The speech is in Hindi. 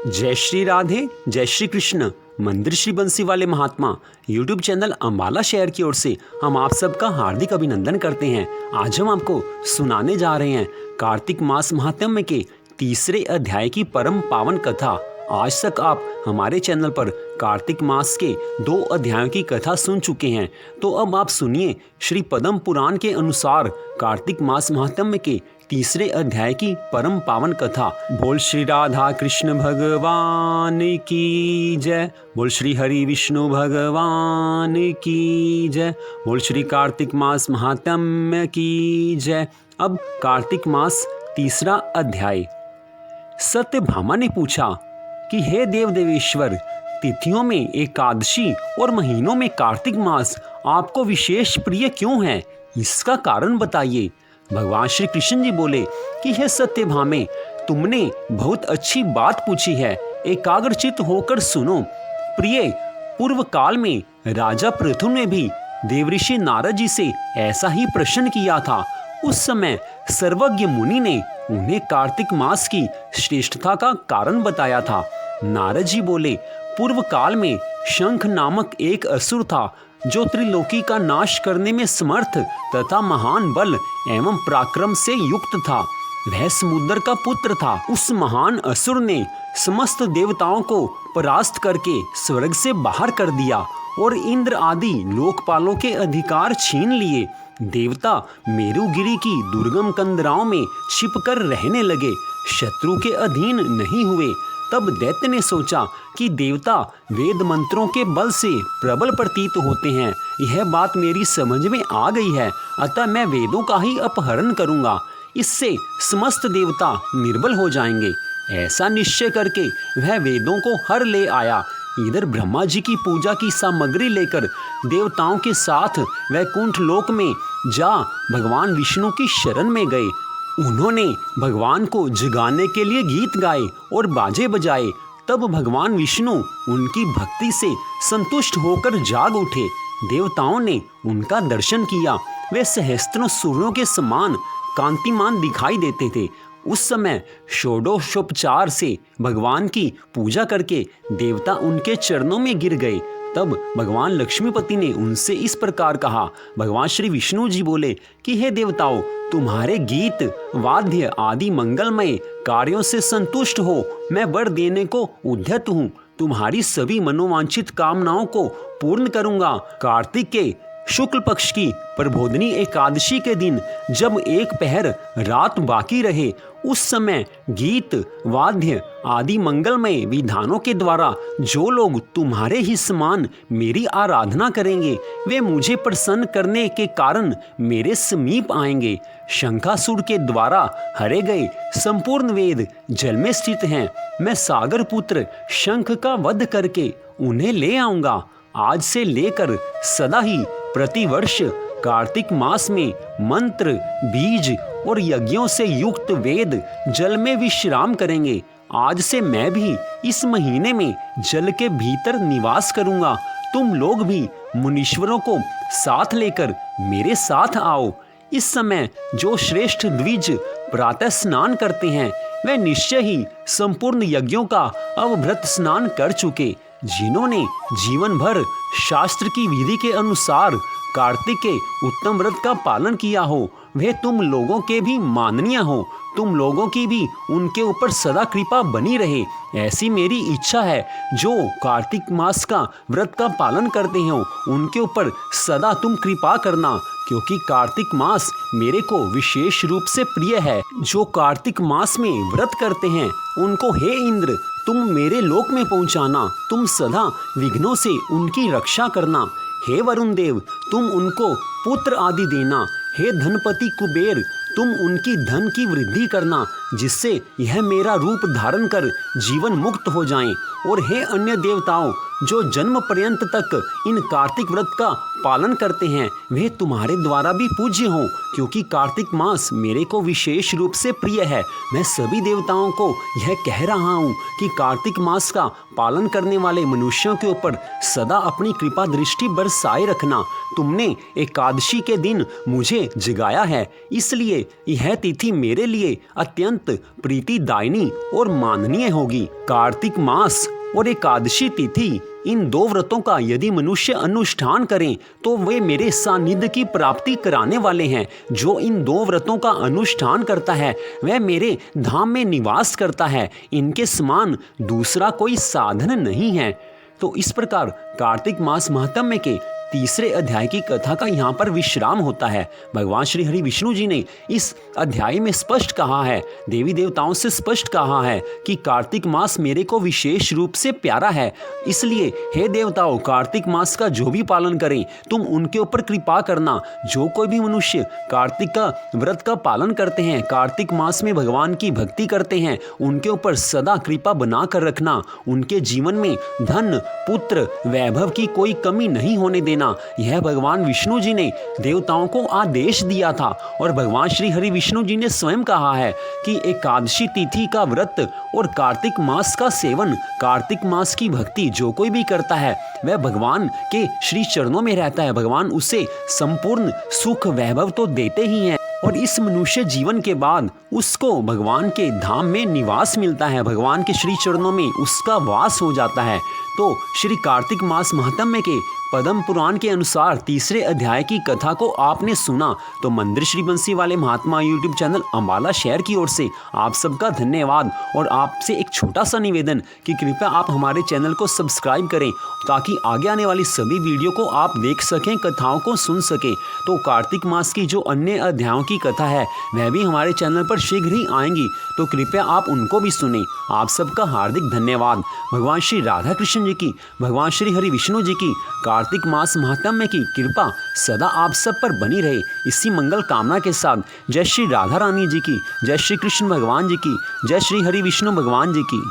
जय श्री राधे, जय श्री कृष्ण। मंदिर श्री बंसी वाले महात्मा यूट्यूब चैनल अम्बाला शहर की ओर से हम आप सबका हार्दिक अभिनंदन करते हैं। आज हम आपको सुनाने जा रहे हैं कार्तिक मास महात्म्य के तीसरे अध्याय की परम पावन कथा। आज तक आप हमारे चैनल पर कार्तिक मास के 2 अध्यायों की कथा सुन चुके हैं, तो अब आप सुनिए श्री पद्म पुराण के अनुसार कार्तिक मास महात्म्य के तीसरे अध्याय की परम पावन कथा। बोल श्री राधा कृष्ण भगवान की जय, बोल श्री हरि विष्णु भगवान की जय, बोल श्री कार्तिक मास महात्म्य की जय। अब कार्तिक मास तीसरा अध्याय। सत्यभामा ने पूछा कि हे देव देवेश्वर, तिथियों में एकादशी और महीनों में कार्तिक मास आपको विशेष प्रिय क्यों है? इसका कारण बताइए। भगवान श्री कृष्ण जी बोले कि हे सत्यभामे, तुमने बहुत अच्छी बात पूछी है, एकाग्रचित होकर सुनो। प्रिय, पूर्व काल में राजा पृथु ने भी देवऋषि नारद जी से ऐसा ही प्रश्न किया था। उस समय सर्वज्ञ मुनि ने उन्हें कार्तिक मास की श्रेष्ठता का कारण बताया था। नारद जी बोले, पूर्व काल में शंख नामक एक असुर था जो त्रिलोकी का नाश करने में समर्थ तथा महान बल एवं पराक्रम से युक्त था। वह समुद्र का पुत्र था। उस महान असुर ने समस्त देवताओं को परास्त करके स्वर्ग से बाहर कर दिया और इंद्र आदि लोकपालों के अधिकार छीन लिए। देवता मेरुगिरी की दुर्गम कंदराओं में छिपकर रहने लगे, शत्रु के अधीन नहीं हुए। तब दैत्य ने सोचा कि देवता वेद मंत्रों के बल से प्रबल प्रतीत होते हैं, यह बात मेरी समझ में आ गई है, अतः मैं वेदों का ही अपहरण करूंगा, इससे समस्त देवता निर्बल हो जाएंगे। ऐसा निश्चय करके वह वेदों को हर ले आया। इधर ब्रह्मा जी की पूजा की सामग्री लेकर देवताओं के साथ वैकुंठ लोक में जा भगवान विष्णु की शरण में गए। उन्होंने भगवान को जगाने के लिए गीत गाए और बाजे बजाए। तब भगवान विष्णु उनकी भक्ति से संतुष्ट होकर जाग उठे। देवताओं ने उनका दर्शन किया। वे सहस्त्रों सूर्यों के समान कांतिमान दिखाई देते थे। उस समय षोडशोपचार से भगवान की पूजा करके देवता उनके चरणों में गिर गए। तब भगवान लक्ष्मीपति ने उनसे इस प्रकार कहा। भगवान श्री विष्णु जी बोले कि हे देवताओं, तुम्हारे गीत वाद्य आदि मंगलमय कार्यों से संतुष्ट हो, मैं वर देने को उद्यत हूँ। तुम्हारी सभी मनोवांछित कामनाओं को पूर्ण करूंगा। कार्तिक के शुक्ल पक्ष की प्रबोधनी एकादशी के दिन जब एक पहर रात बाकी रहे, उस समय गीत वाद्य आदि मंगलमय विधानों के द्वारा जो लोग तुम्हारे ही समान मेरी आराधना करेंगे, वे मुझे प्रसन्न करने के कारण मेरे समीप आएंगे। शंखासुर के द्वारा हरे गए संपूर्ण वेद जल में स्थित हैं। मैं सागर पुत्र शंख का वध करके उन्हें ले आऊंगा। आज से लेकर सदा ही प्रतिवर्ष कार्तिक मास में मंत्र, बीज और यज्ञों से युक्त वेद जल में विश्राम करेंगे। आज से मैं भी इस महीने में जल के भीतर निवास करूंगा। तुम लोग भी मुनीश्वरों को साथ लेकर मेरे साथ आओ। इस समय जो श्रेष्ठ द्विज प्रातः स्नान करते हैं, वे निश्चय ही संपूर्ण यज्ञों का अवभृत स्नान कर चुके। जिन्होंने जीवन भर शास्त्र की विधि के अनुसार कार्तिक के उत्तम व्रत का पालन किया हो, वे तुम लोगों के भी माननीय हो। तुम लोगों की भी उनके ऊपर सदा कृपा बनी रहे, ऐसी मेरी इच्छा है। जो कार्तिक मास का व्रत का पालन करते हो, उनके ऊपर सदा तुम कृपा करना, क्योंकि कार्तिक मास मेरे को विशेष रूप से प्रिय है। जो कार्तिक मास में व्रत करते हैं, उनको हे इंद्र, तुम मेरे लोक में पहुंचाना। तुम सदा विघ्नों से उनकी रक्षा करना। हे वरुण देव, तुम उनको पुत्र आदि देना। हे धनपति कुबेर, तुम उनकी धन की वृद्धि करना, जिससे यह मेरा रूप धारण कर जीवन मुक्त हो जाएं। और हे अन्य देवताओं, जो जन्म पर्यंत तक इन कार्तिक व्रत का पालन करते हैं वे तुम्हारे द्वारा भी पूज्य हों, क्योंकि कार्तिक मास मेरे को विशेष रूप से प्रिय है। मैं सभी देवताओं को यह कह रहा हूँ कि कार्तिक मास का पालन करने वाले मनुष्यों के ऊपर सदा अपनी कृपा दृष्टि बरसाए रखना। तुमने एकादशी के दिन मुझे जगाया है, इसलिए यह तिथि मेरे लिए अत्यंत प्रीतिदायिनी और माननीय होगी। कार्तिक मास और एकादशी तिथि, इन दो व्रतों का यदि मनुष्य अनुष्ठान करें तो वे मेरे सानिध्य की प्राप्ति कराने वाले हैं। जो इन दो व्रतों का अनुष्ठान करता है वह मेरे धाम में निवास करता है। इनके समान दूसरा कोई साधन नहीं है। तो इस प्रकार कार्तिक मास महात्म्य के तीसरे अध्याय की कथा का यहाँ पर विश्राम होता है। भगवान श्री हरि विष्णु जी ने इस अध्याय में स्पष्ट कहा है, देवी देवताओं से स्पष्ट कहा है कि कार्तिक मास मेरे को विशेष रूप से प्यारा है, इसलिए हे देवताओं कार्तिक मास का जो भी पालन करें तुम उनके ऊपर कृपा करना। जो कोई भी मनुष्य कार्तिक का व्रत का पालन करते हैं, कार्तिक मास में भगवान की भक्ति करते हैं, उनके ऊपर सदा कृपा बना कर रखना। उनके जीवन में धन पुत्र वैभव की कोई कमी नहीं होने देना। यह भगवान विष्णु जी ने देवताओं को आदेश दिया था और भगवान श्री हरि विष्णु जी ने स्वयं कहा है कि एकादशी तिथि का व्रत और कार्तिक मास का सेवन, कार्तिक मास की भक्ति जो कोई भी करता है वह भगवान के श्री चरणों में रहता है। भगवान उसे संपूर्ण सुख वैभव तो देते ही हैं और इस मनुष्य जीवन के बाद उसको भगवान के धाम में निवास मिलता है, भगवान के श्री चरणों में उसका वास हो जाता है। तो श्री कार्तिक मास महात्म्य के पद्म पुराण के अनुसार तीसरे अध्याय की कथा को आपने सुना, तो मंदिर श्री बंसी वाले महात्मा यूट्यूब चैनल अम्बाला शहर की ओर से आप सबका धन्यवाद। और आपसे एक छोटा सा निवेदन कि कृपया आप हमारे चैनल को सब्सक्राइब करें ताकि आगे आने वाली सभी वीडियो को आप देख सकें, कथाओं को सुन सकें। तो कार्तिक मास की जो अन्य अध्यायों की कथा है वह भी हमारे चैनल पर शीघ्र ही आएंगी, तो कृपया आप उनको भी सुनें। आप सबका हार्दिक धन्यवाद। भगवान श्री राधा कृष्ण जी की, भगवान श्री हरि विष्णु जी की कार्तिक मास महात्म्य की कृपा सदा आप सब पर बनी रहे, इसी मंगल कामना के साथ जय श्री राधा रानी जी की, जय श्री कृष्ण भगवान जी की, जय श्री हरि विष्णु भगवान जी की।